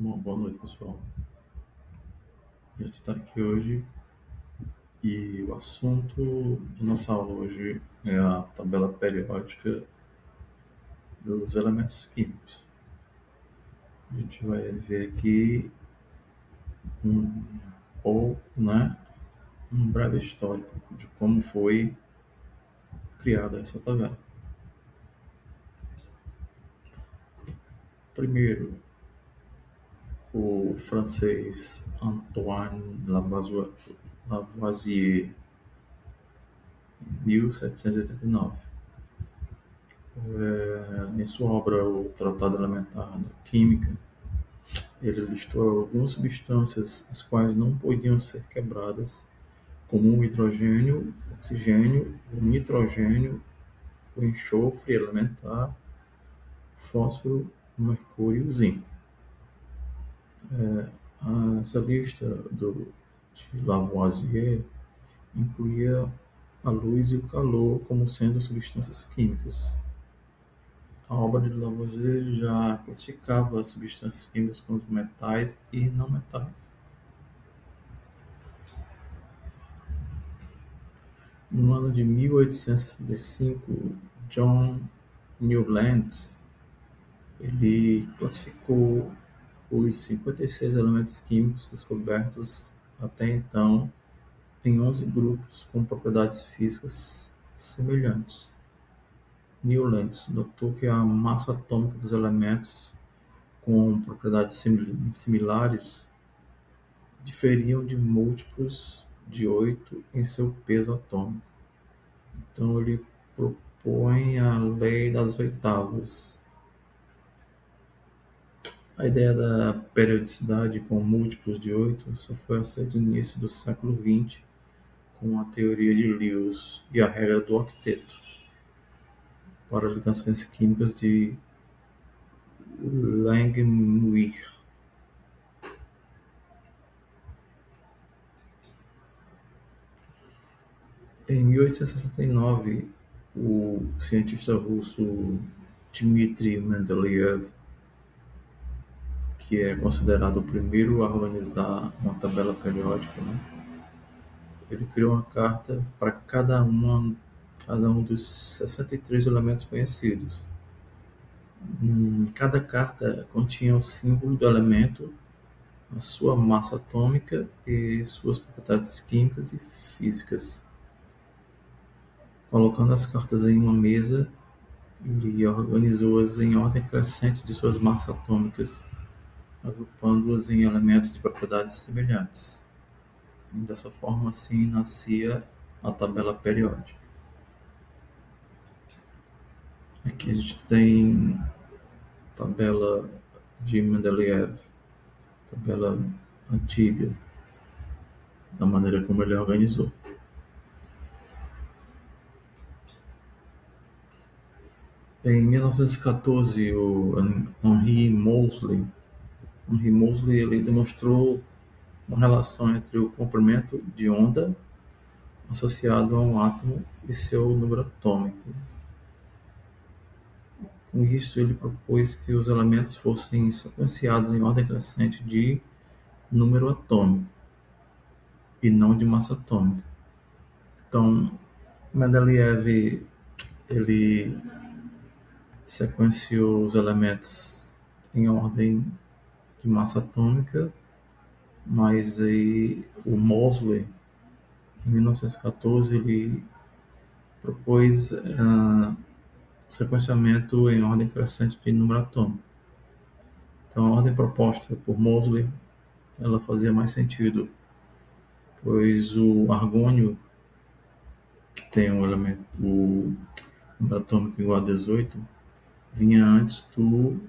Bom, boa noite, pessoal. A gente está aqui hoje e o assunto da nossa aula hoje é a tabela periódica dos elementos químicos. A gente vai ver aqui um pouco, um breve histórico de como foi criada essa tabela. Primeiro, o francês Antoine Lavoisier, em 1789. Em sua obra, O Tratado Elementar da Química, ele listou algumas substâncias as quais não podiam ser quebradas, como o hidrogênio, o oxigênio, o nitrogênio, o enxofre elementar, fósforo, o mercúrio e o zinco. Essa lista de Lavoisier incluía a luz e o calor como sendo substâncias químicas. A obra de Lavoisier já classificava as substâncias químicas como metais e não metais. No ano de 1865, John Newlands ele classificou os 56 elementos químicos descobertos até então em 11 grupos com propriedades físicas semelhantes. Newlands notou que a massa atômica dos elementos com propriedades similares diferiam de múltiplos de 8 em seu peso atômico. Então ele propõe a lei das oitavas. A ideia da periodicidade com múltiplos de 8 só foi aceita no início do século XX com a teoria de Lewis e a regra do octeto para ligações químicas de Langmuir. Em 1869, o cientista russo Dmitry Mendeleev, que é considerado o primeiro a organizar uma tabela periódica, ele criou uma carta para cada um dos 63 elementos conhecidos. Cada carta continha o símbolo do elemento, a sua massa atômica e suas propriedades químicas e físicas. Colocando as cartas em uma mesa, ele organizou-as em ordem crescente de suas massas atômicas, agrupando-as em elementos de propriedades semelhantes. E dessa forma, assim, nascia a tabela periódica. Aqui a gente tem tabela de Mendeleev, tabela antiga, da maneira como ele organizou. Em 1914, o Henry Moseley ele demonstrou uma relação entre o comprimento de onda associado a um átomo e seu número atômico. Com isso, ele propôs que os elementos fossem sequenciados em ordem crescente de número atômico e não de massa atômica. Então, Mendeleev ele sequenciou os elementos em ordem de massa atômica, mas aí o Moseley, em 1914, ele propôs sequenciamento em ordem crescente de número atômico. Então, a ordem proposta por Moseley ela fazia mais sentido, pois o argônio, que tem o número atômico igual a 18, vinha antes do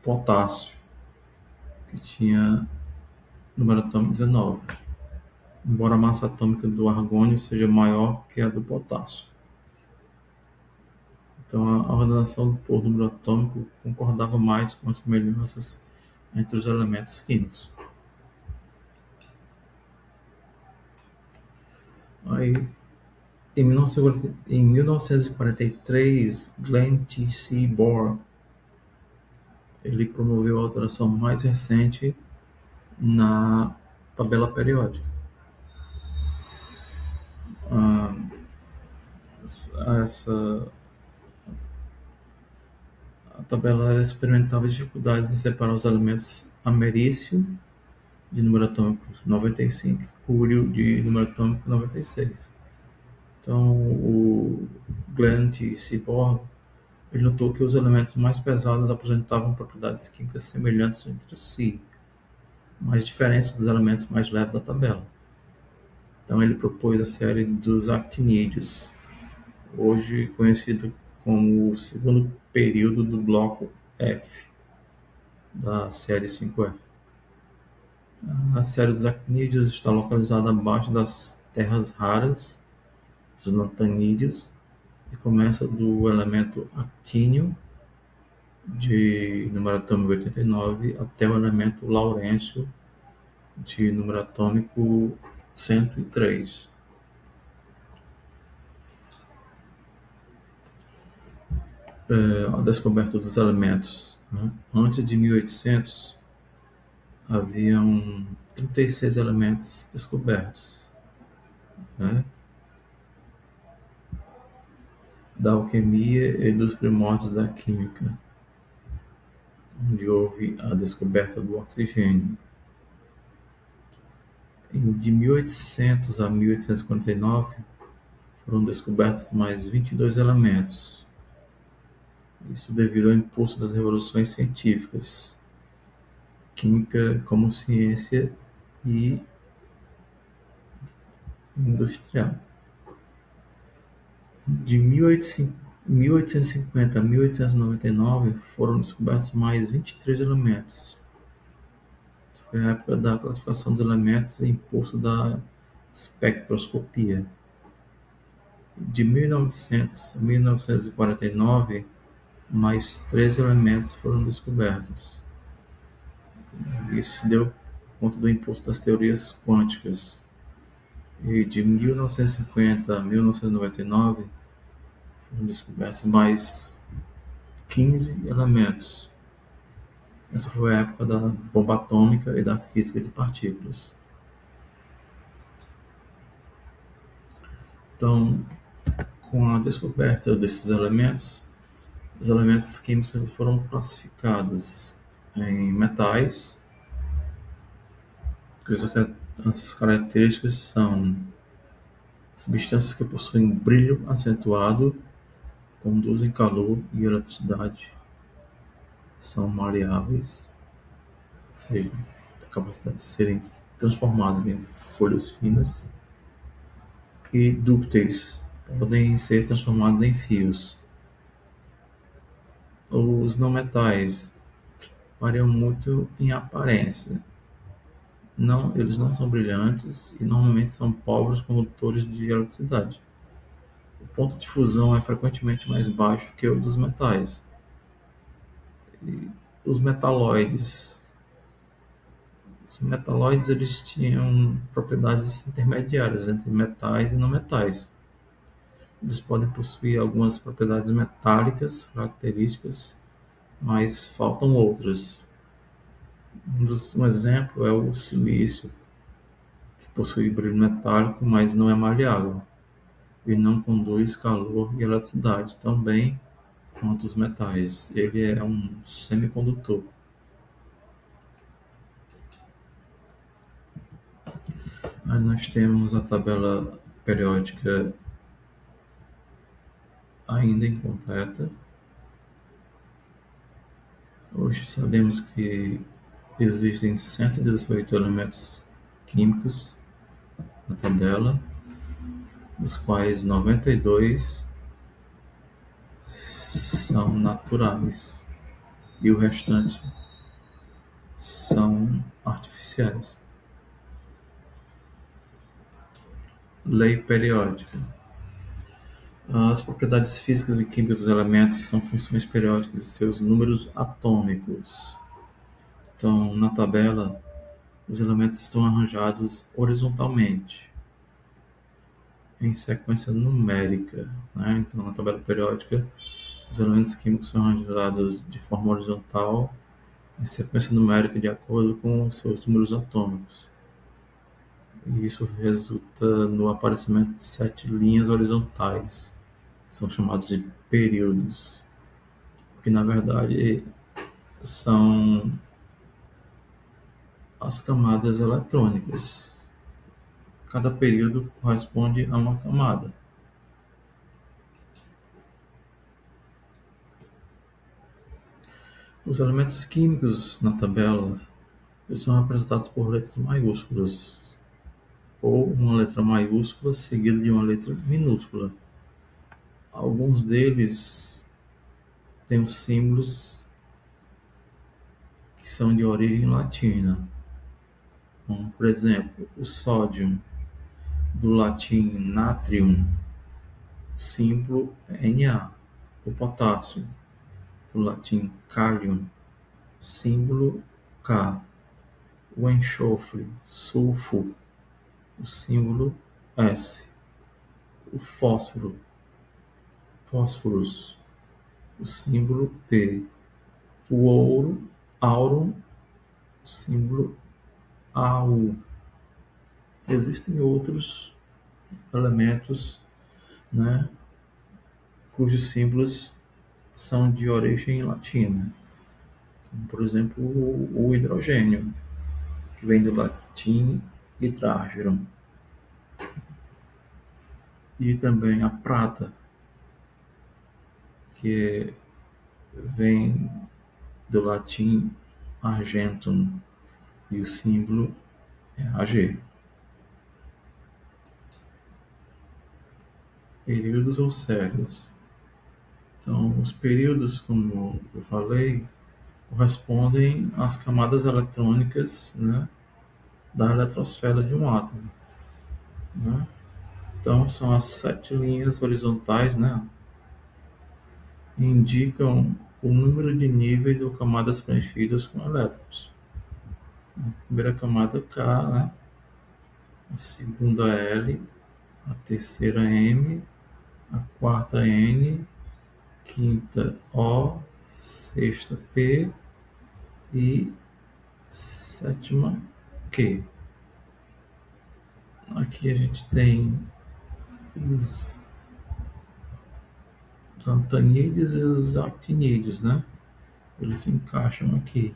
potássio, que tinha número atômico 19, embora a massa atômica do argônio seja maior que a do potássio. Então, a ordenação por número atômico concordava mais com as semelhanças entre os elementos químicos. Aí, em 1943, Glenn T. C. Bohr ele promoveu a alteração mais recente na tabela periódica. Ah, essa a tabela ela experimentava dificuldades em separar os elementos americium de número atômico 95 e cúrio de número atômico 96. Então, o Glenn T. Seaborg ele notou que os elementos mais pesados apresentavam propriedades químicas semelhantes entre si, mas diferentes dos elementos mais leves da tabela. Então, ele propôs a série dos actinídeos, hoje conhecido como o segundo período do bloco F da série 5F. A série dos actinídeos está localizada abaixo das terras raras, os lantanídeos, e começa do elemento actínio de número atômico 89 até o elemento laurêncio de número atômico 103. A descoberta dos elementos. Né? Antes de 1800, haviam 36 elementos descobertos. Né? Da alquimia e dos primórdios da química, onde houve a descoberta do oxigênio. De 1800 a 1849, foram descobertos mais 22 elementos. Isso devido ao impulso das revoluções científicas, química como ciência e industrial. De 1850 a 1899, foram descobertos mais 23 elementos. Foi a época da classificação dos elementos e impulso da espectroscopia. De 1900 a 1949, mais 13 elementos foram descobertos. Isso se deu conta do impulso das teorias quânticas. E de 1950 a 1999, foram descobertos mais 15 elementos. Essa foi a época da bomba atômica e da física de partículas. Então, com a descoberta desses elementos, os elementos químicos foram classificados em metais. As características são substâncias que possuem brilho acentuado, conduzem calor e eletricidade, são maleáveis, ou seja, a capacidade de serem transformadas em folhas finas, e dúcteis, podem ser transformados em fios. Os não metais variam muito em aparência. Eles não são brilhantes e normalmente são pobres condutores de eletricidade. O ponto de fusão é frequentemente mais baixo que o dos metais. E os metalóides. Os metalóides eles tinham propriedades intermediárias entre metais e não metais. Eles podem possuir algumas propriedades metálicas características, mas faltam outras. Um exemplo é o silício, que possui brilho metálico, mas não é maleável, e não conduz calor e eletricidade tão bem quanto os metais. Ele é um semicondutor. Aí nós temos a tabela periódica ainda incompleta. Hoje sabemos que existem 118 elementos químicos na tabela, dos quais 92 são naturais e o restante são artificiais. Lei periódica. As propriedades físicas e químicas dos elementos são funções periódicas de seus números atômicos. Então, na tabela, os elementos estão arranjados horizontalmente, em sequência numérica. Né? Então, na tabela periódica, os elementos químicos são arranjados de forma horizontal em sequência numérica de acordo com seus números atômicos. E isso resulta no aparecimento de 7 linhas horizontais, que são chamados de períodos, que na verdade são as camadas eletrônicas. Cada período corresponde a uma camada. Os elementos químicos na tabela eles são representados por letras maiúsculas, ou uma letra maiúscula seguida de uma letra minúscula. Alguns deles têm os símbolos que são de origem latina, como, por exemplo, o sódio, do latim natrium, símbolo Na. O potássio, do latim kalium, símbolo K. O enxofre, sulfur, o símbolo S. O fósforo, fósforos, o símbolo P. O ouro, aurum, o símbolo AU. Existem outros elementos, né, cujos símbolos são de origem latina, como, por exemplo, o hidrogênio, que vem do latim hydrāgero, e também a prata, que vem do latim argentum, e o símbolo é Ag. Períodos ou séries. Então, os períodos, como eu falei, correspondem às camadas eletrônicas, né, da eletrosfera de um átomo, né? Então, são as 7 linhas horizontais, né, indicam o número de níveis ou camadas preenchidas com elétrons. A primeira camada K, né, a segunda L, a terceira M, a quarta N, quinta O, sexta P e sétima Q. Aqui a gente tem os lantanídeos e os actinídeos, né? Eles se encaixam aqui.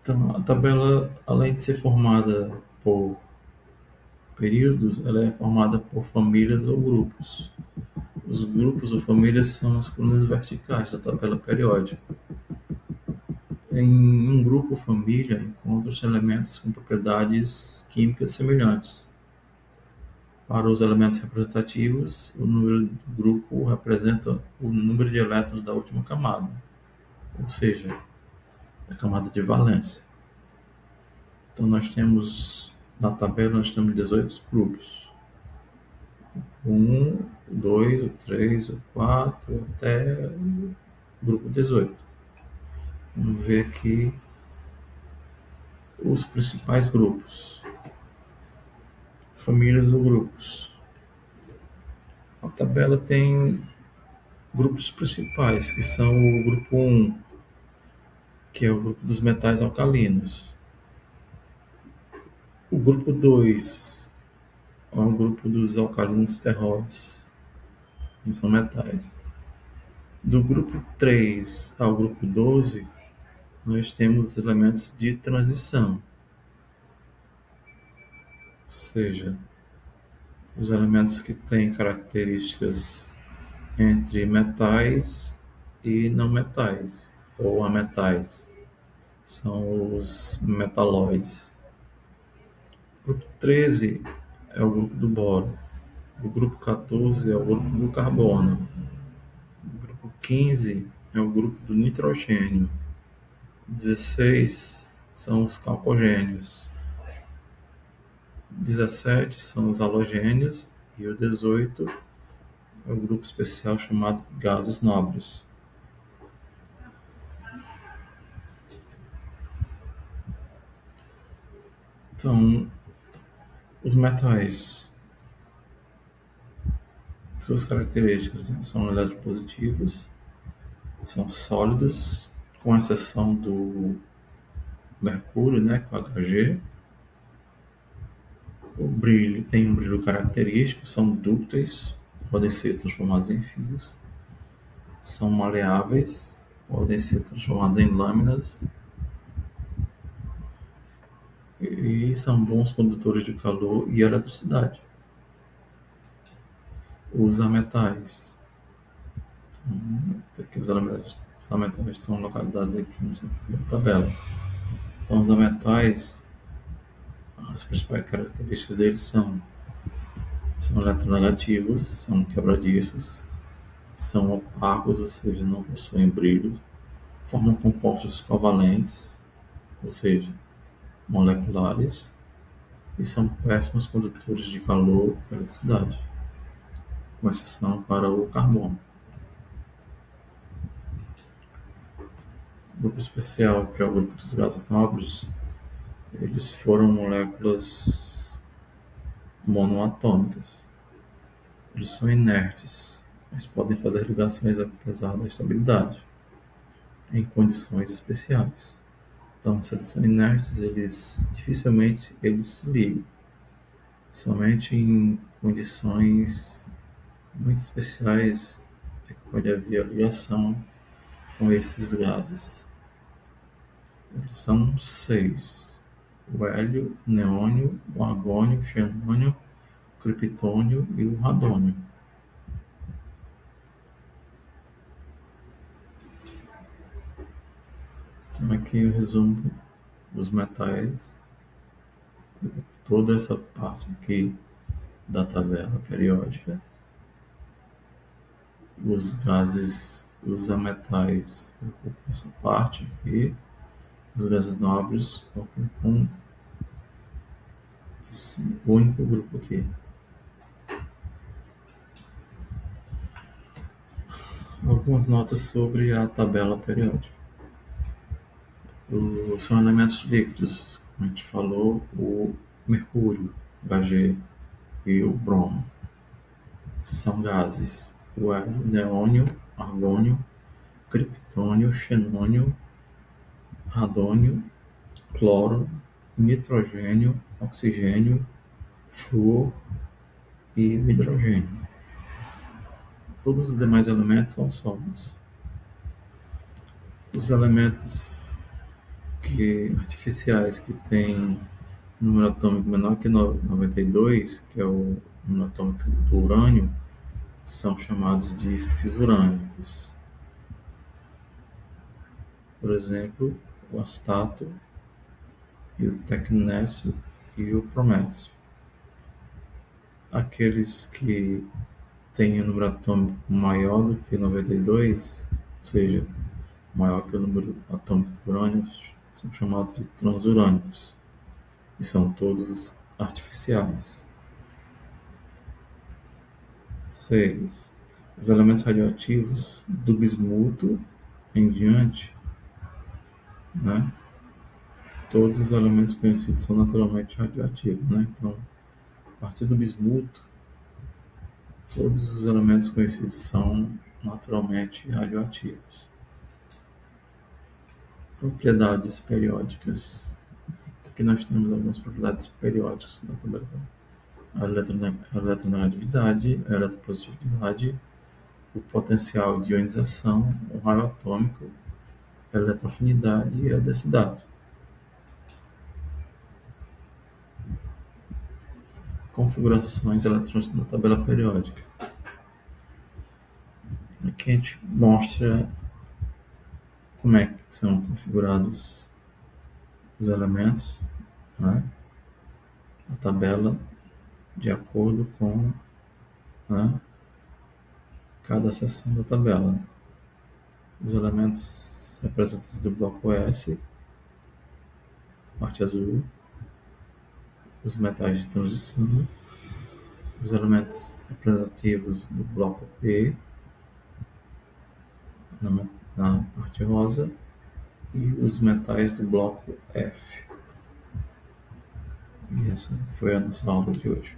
Então, a tabela, além de ser formada por períodos, ela é formada por famílias ou grupos. Os grupos ou famílias são as colunas verticais da tabela periódica. Em um grupo ou família, encontram-se elementos com propriedades químicas semelhantes. Para os elementos representativos, o número do grupo representa o número de elétrons da última camada, ou seja, a camada de valência. Então na tabela nós temos 18 grupos. O 1, o 2, o 3, o 4, até o grupo 18. Vamos ver aqui os principais grupos. Famílias ou grupos. A tabela tem grupos principais, que são o grupo 1, que é o grupo dos metais alcalinos. O grupo 2 é o grupo dos alcalinos terrosos, que são metais. Do grupo 3 ao grupo 12, nós temos elementos de transição, ou seja, os elementos que têm características entre metais e não metais, ou ametais, são os metalóides. O grupo 13 é o grupo do boro. O grupo 14 é o grupo do carbono. O grupo 15 é o grupo do nitrogênio. 16 são os calcogênios. 17 são os halogênios. E o 18 é o grupo especial chamado gases nobres. Então, Os metais, suas características, né, são eletropositivos, são sólidos, com exceção do mercúrio, né, com Hg. O brilho tem um brilho característico, são dúcteis, podem ser transformados em fios, são maleáveis, podem ser transformados em lâminas e são bons condutores de calor e eletricidade. Os ametais, aqui os ametais estão localizados aqui nessa tabela. Então, os ametais, as principais características deles são eletronegativos, são quebradiços, são opacos, ou seja, não possuem brilho, formam compostos covalentes, ou seja, moleculares, e são péssimos condutores de calor e eletricidade, com exceção para o carbono. O grupo especial, que é o grupo dos gases nobres, eles foram moléculas monoatômicas. Eles são inertes, mas podem fazer ligações apesar da estabilidade, em condições especiais. Então, se eles são inertes, dificilmente eles se ligam. Somente em condições muito especiais é que pode haver ligação com esses gases. Eles são 6: o hélio, o neônio, o argônio, o xenônio, o criptônio e o radônio. Então, aqui o resumo dos metais, toda essa parte aqui da tabela periódica. Os gases, os ametais ocupam essa parte aqui, os gases nobres ocupam esse único grupo aqui. Algumas notas sobre a tabela periódica. São elementos líquidos, como a gente falou, o mercúrio, Hg, e o bromo. São gases, o hélio, neônio, argônio, criptônio, xenônio, radônio, cloro, nitrogênio, oxigênio, flúor e hidrogênio. Todos os demais elementos são sólidos. Os elementos artificiais que têm número atômico menor que 92, que é o número atômico do urânio, são chamados de cisurânicos. Por exemplo, o astato, e o tecnécio e o promécio. Aqueles que têm o número atômico maior do que 92, ou seja, maior que o número atômico do urânio, são chamados de transurânicos, e são todos artificiais. 6. Os elementos radioativos do bismuto em diante, né? Todos os elementos conhecidos são naturalmente radioativos, né? Então, a partir do bismuto, todos os elementos conhecidos são naturalmente radioativos. Propriedades periódicas. Aqui nós temos algumas propriedades periódicas da tabela. A eletronegatividade, a eletropositividade, o potencial de ionização, o raio atômico, a eletroafinidade e a densidade. Configurações eletrônicas da tabela periódica. Aqui a gente mostra como é que são configurados os elementos, né, a tabela de acordo com, né, cada seção da tabela. Os elementos representados do bloco S, parte azul, os metais de transição, os elementos representativos do bloco P, na parte rosa, e os metais do bloco F. E essa foi a nossa aula de hoje.